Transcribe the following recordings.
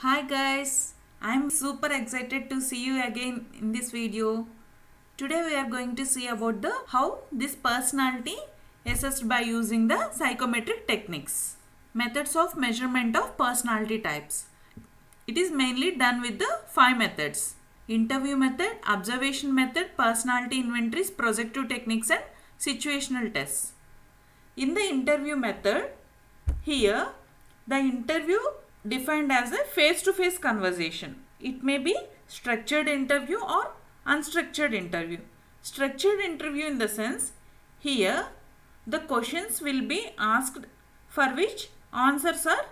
Hi guys, I'm super excited to see you again in this video. Today we are going to see about the how this personality assessed by using the psychometric techniques. Methods of measurement of personality types. It is mainly done with the 5 methods. Interview method, observation method, personality inventories, projective techniques and situational tests. In the interview method, here the interview defined as a face-to-face conversation. It may be structured interview or unstructured interview. Structured interview in the sense, here the questions will be asked for which answers are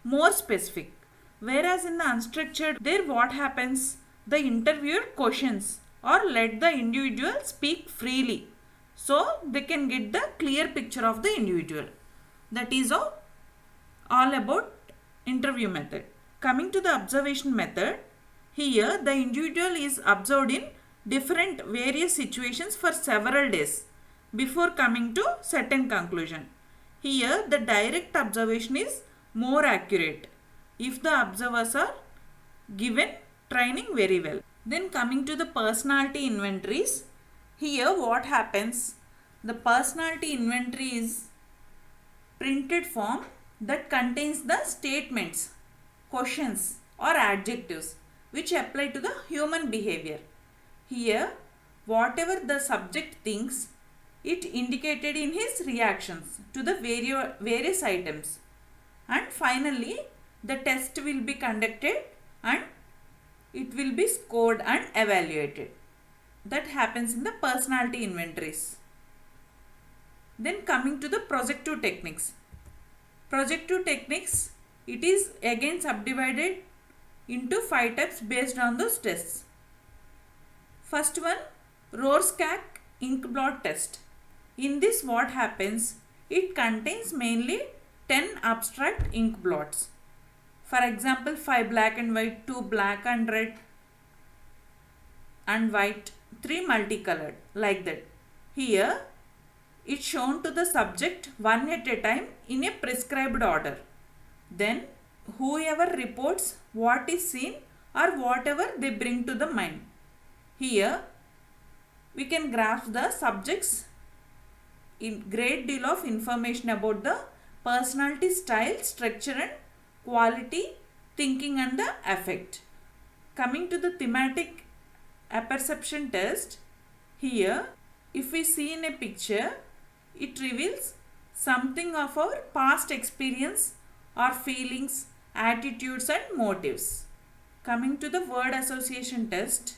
more specific. Whereas in the unstructured, there what happens? The interviewer questions or let the individual speak freely, so they can get the clear picture of the individual. That is all about interview method. Coming to the observation method, here the individual is observed in different various situations for several days before coming to certain conclusion. Here the direct observation is more accurate if the observers are given training very well. Then coming to the personality inventories, here what happens? The personality inventory is printed form that contains the statements, questions or adjectives which apply to the human behavior. Here, whatever the subject thinks, it indicated in his reactions to the various items. And finally, the test will be conducted and it will be scored and evaluated. That happens in the personality inventories. Then coming to the projective techniques. Projective techniques, it is again subdivided into 5 types based on those tests. First one, Rorschach ink blot test. In this what happens? It contains mainly 10 abstract ink blots. For example, 5 black and white, 2 black and red and white, 3 multicolored, like that. Here it's shown to the subject one at a time in a prescribed order. Then whoever reports what is seen or whatever they bring to the mind. Here we can grasp the subject's in great deal of information about the personality, style, structure and quality, thinking and the affect. Coming to the thematic apperception test, here if we see in a picture, it reveals something of our past experience or feelings, attitudes and motives. Coming to the word association test.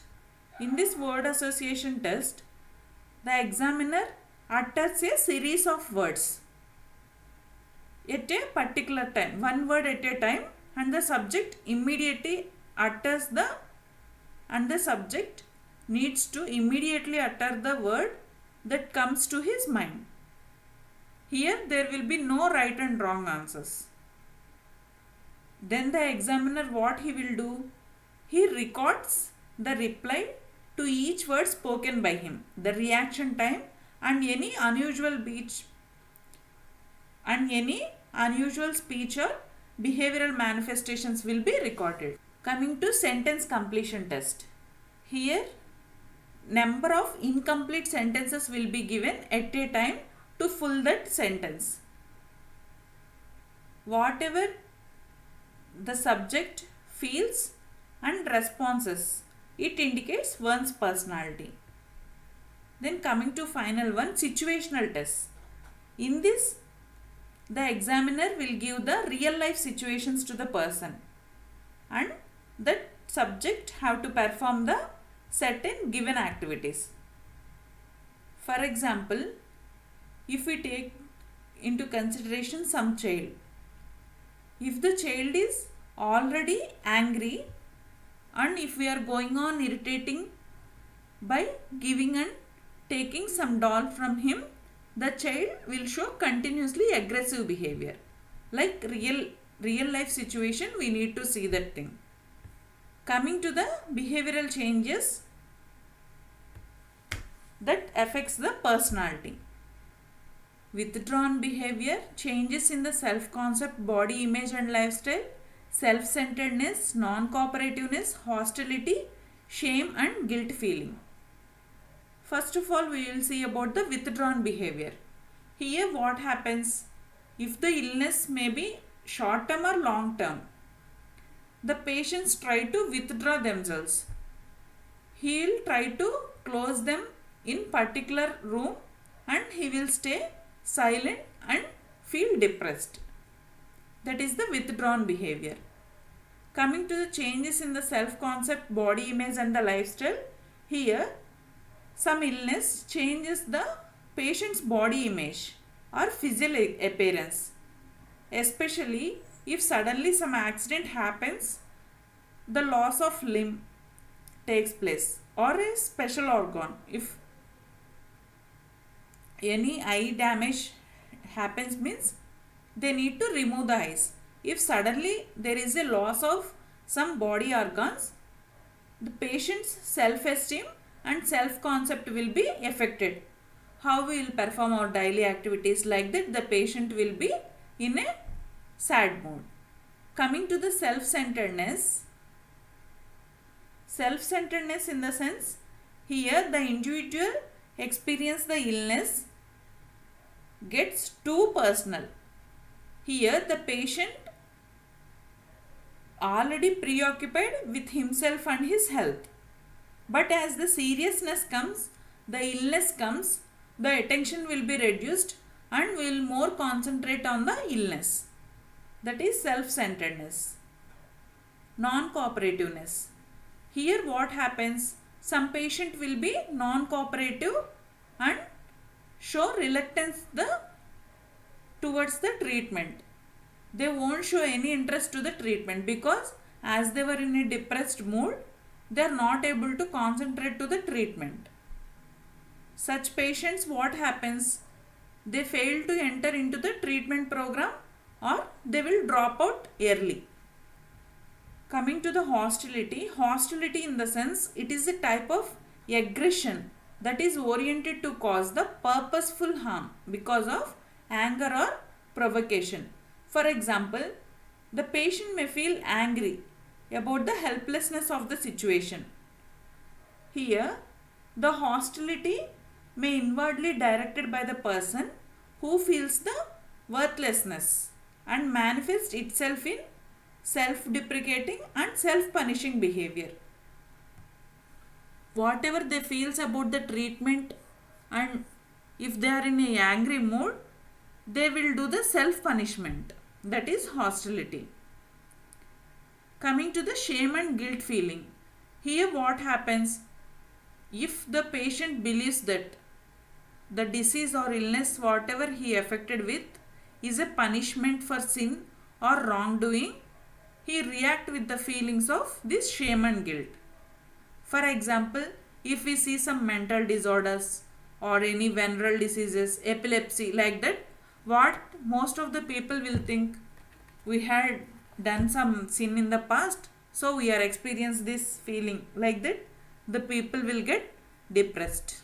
In this word association test, the examiner utters a series of words at a particular time, one word at a time, and the subject immediately utters and the subject needs to immediately utter the word that comes to his mind. Here there will be no right and wrong answers. Then the examiner what he will do? He records the reply to each word spoken by him, the reaction time and any unusual speech or behavioral manifestations will be recorded. Coming to sentence completion test. Here number of incomplete sentences will be given at a time to fill that sentence. Whatever the subject feels and responses, it indicates one's personality. Then coming to final one, situational test. In this, the examiner will give the real life situations to the person and that subject have to perform the certain given activities. For example, if we take into consideration some child, if the child is already angry and if we are going on irritating by giving and taking some doll from him, the child will show continuously aggressive behavior. Like real life situation, we need to see that thing. Coming to the behavioral changes that affects the personality. Withdrawn behavior, changes in the self-concept, body image and lifestyle, self-centeredness, non-cooperativeness, hostility, shame and guilt feeling. First of all, we will see about the withdrawn behavior. Here what happens if the illness may be short term or long term. The patients try to withdraw themselves. He will try to close them in particular room and he will stay silent and feel depressed. That is the withdrawn behavior. Coming to the changes in the self-concept, body image and the lifestyle. Here some illness changes the patient's body image or physical appearance. Especially if suddenly some accident happens, the loss of limb takes place or a special organ. If any eye damage happens means they need to remove the eyes. If suddenly there is a loss of some body organs, the patient's self-esteem and self-concept will be affected. How we will perform our daily activities, like that the patient will be in a sad mood. Coming to the self-centeredness. Self-centeredness in the sense, here the individual experience the illness gets too personal. Here the patient already preoccupied with himself and his health. But as the seriousness comes, the illness comes, the attention will be reduced and will more concentrate on the illness. That is self-centeredness. Non-cooperativeness. Here what happens? Some patient will be non-cooperative and show reluctance towards the treatment. They won't show any interest to the treatment because as they were in a depressed mood, they are not able to concentrate to the treatment. Such patients, what happens? They fail to enter into the treatment program or they will drop out early. Coming to the hostility. Hostility in the sense, it is a type of aggression that is oriented to cause the purposeful harm because of anger or provocation. For example, the patient may feel angry about the helplessness of the situation. Here, the hostility may inwardly directed by the person who feels the worthlessness and manifests itself in self-deprecating and self-punishing behavior. Whatever they feels about the treatment, and if they are in a angry mood, they will do the self-punishment. That is hostility. Coming to the shame and guilt feeling. Here what happens? If the patient believes that the disease or illness whatever he affected with is a punishment for sin or wrongdoing, he reacts with the feelings of this shame and guilt. For example, if we see some mental disorders or any venereal diseases, epilepsy, like that, what most of the people will think, we had done some sin in the past, so we are experiencing this feeling, like that the people will get depressed.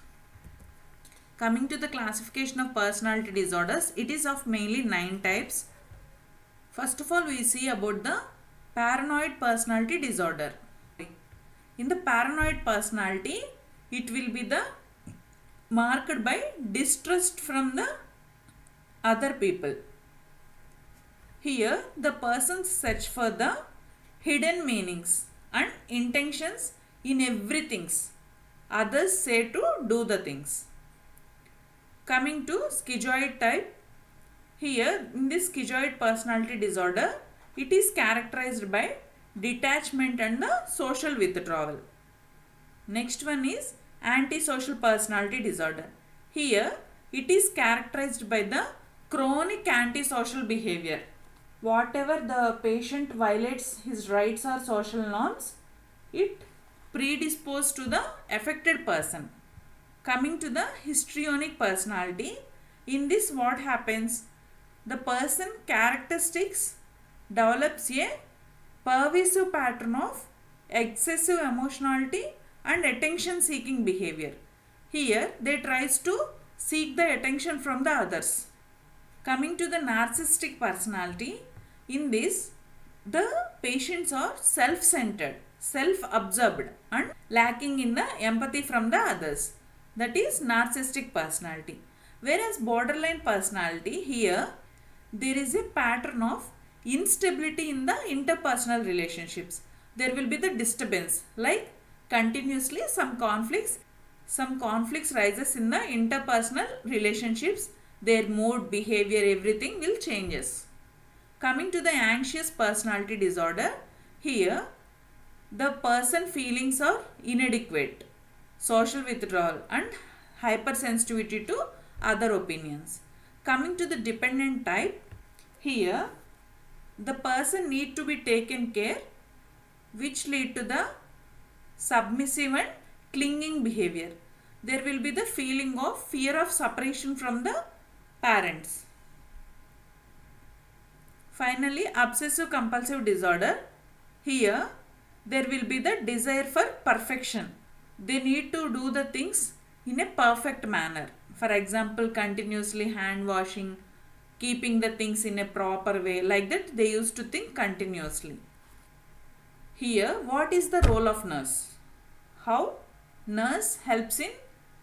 Coming to the classification of personality disorders, it is of mainly 9 types. First of all, we see about the paranoid personality disorder. In the paranoid personality, it will be the marked by distrust from the other people. Here, the persons search for the hidden meanings and intentions in everything others say to do the things. Coming to schizoid type, here in this schizoid personality disorder, it is characterized by detachment and the social withdrawal. Next one is antisocial personality disorder. Here it is characterized by the chronic antisocial behavior. Whatever the patient violates his rights or social norms, it predisposed to the affected person. Coming to the histrionic personality, in this what happens? The person characteristics develops a pervasive pattern of excessive emotionality and attention seeking behavior. Here they tries to seek the attention from the others. Coming to the narcissistic personality, in this The patients are self-centered, self-absorbed and lacking in the empathy from the others. That is narcissistic personality. Whereas borderline personality, here there is a pattern of instability in the interpersonal relationships. There will be the disturbance, like continuously some conflicts rises in the interpersonal relationships. Their mood, behavior, everything will changes. Coming to the anxious personality disorder, here the person feelings are inadequate, social withdrawal and hypersensitivity to other opinions. Coming to the dependent type, here the person need to be taken care, which lead to the submissive and clinging behavior. There will be the feeling of fear of separation from the parents. Finally, obsessive compulsive disorder. Here there will be the desire for perfection. They need to do the things in a perfect manner. For example, continuously hand washing, keeping the things in a proper way. Like that they used to think continuously. Here, what is the role of nurse? How nurse helps in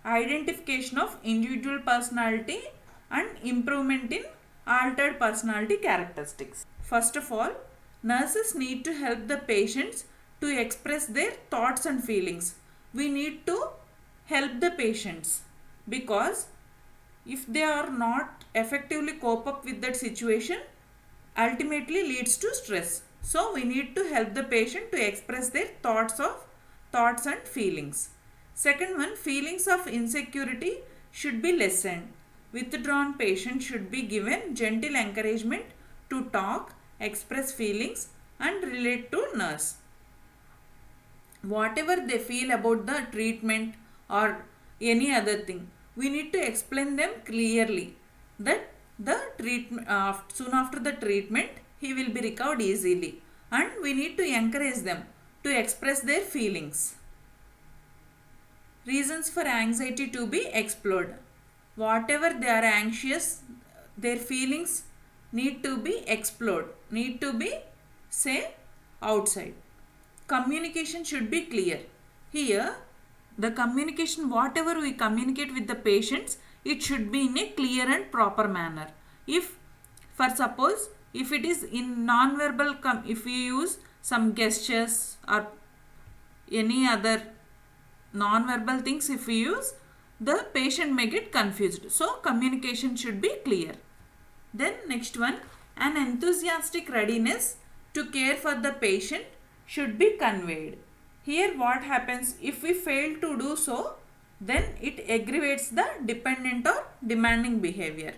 identification of individual personality and improvement in altered personality characteristics. First of all, nurses need to help the patients to express their thoughts and feelings. We need to help the patients, because if they are not effectively cope up with that situation, ultimately leads to stress. So we need to help the patient to express their thoughts and feelings. Second one, feelings of insecurity should be lessened. Withdrawn patient should be given gentle encouragement to talk, express feelings and relate to nurse. Whatever they feel about the treatment or any other thing, we need to explain them clearly that the treatment soon after the treatment he will be recovered easily, and we need to encourage them to express their feelings. Reasons for anxiety to be explored. Whatever they are anxious, their feelings need to be explored, need to be say outside. Communication should be clear. Here the communication, whatever we communicate with the patients, it should be in a clear and proper manner. If for suppose if it is in non-verbal, if we use some gestures or any other non-verbal things, if we use, the patient may get confused. So communication should be clear. Then next one, an enthusiastic readiness to care for the patient should be conveyed. Here what happens, if we fail to do so, then it aggravates the dependent or demanding behavior.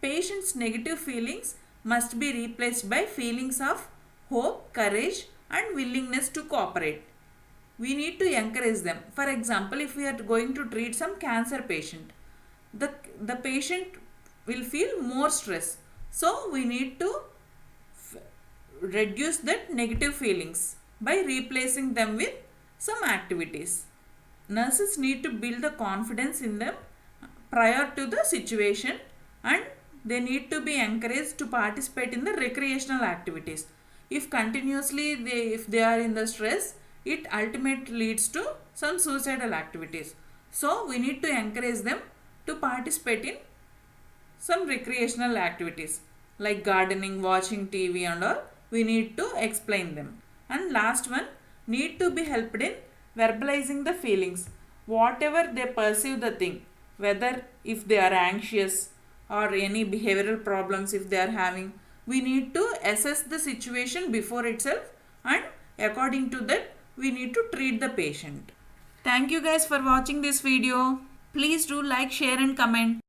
Patient's negative feelings must be replaced by feelings of hope, courage and willingness to cooperate. We need to encourage them. For example, if we are going to treat some cancer patient, the patient will feel more stress. So we need to reduce that negative feelings by replacing them with some activities. Nurses need to build the confidence in them prior to the situation, and they need to be encouraged to participate in the recreational activities. If continuously if they are in the stress, it ultimately leads to some suicidal activities. So we need to encourage them to participate in some recreational activities like gardening, watching TV and all. We need to explain them. And last one, need to be helped in verbalizing the feelings. Whatever they perceive the thing, whether if they are anxious or any behavioral problems if they are having, we need to assess the situation before itself, and according to that we need to treat the patient. Thank you guys for watching this video. Please do like, share and comment.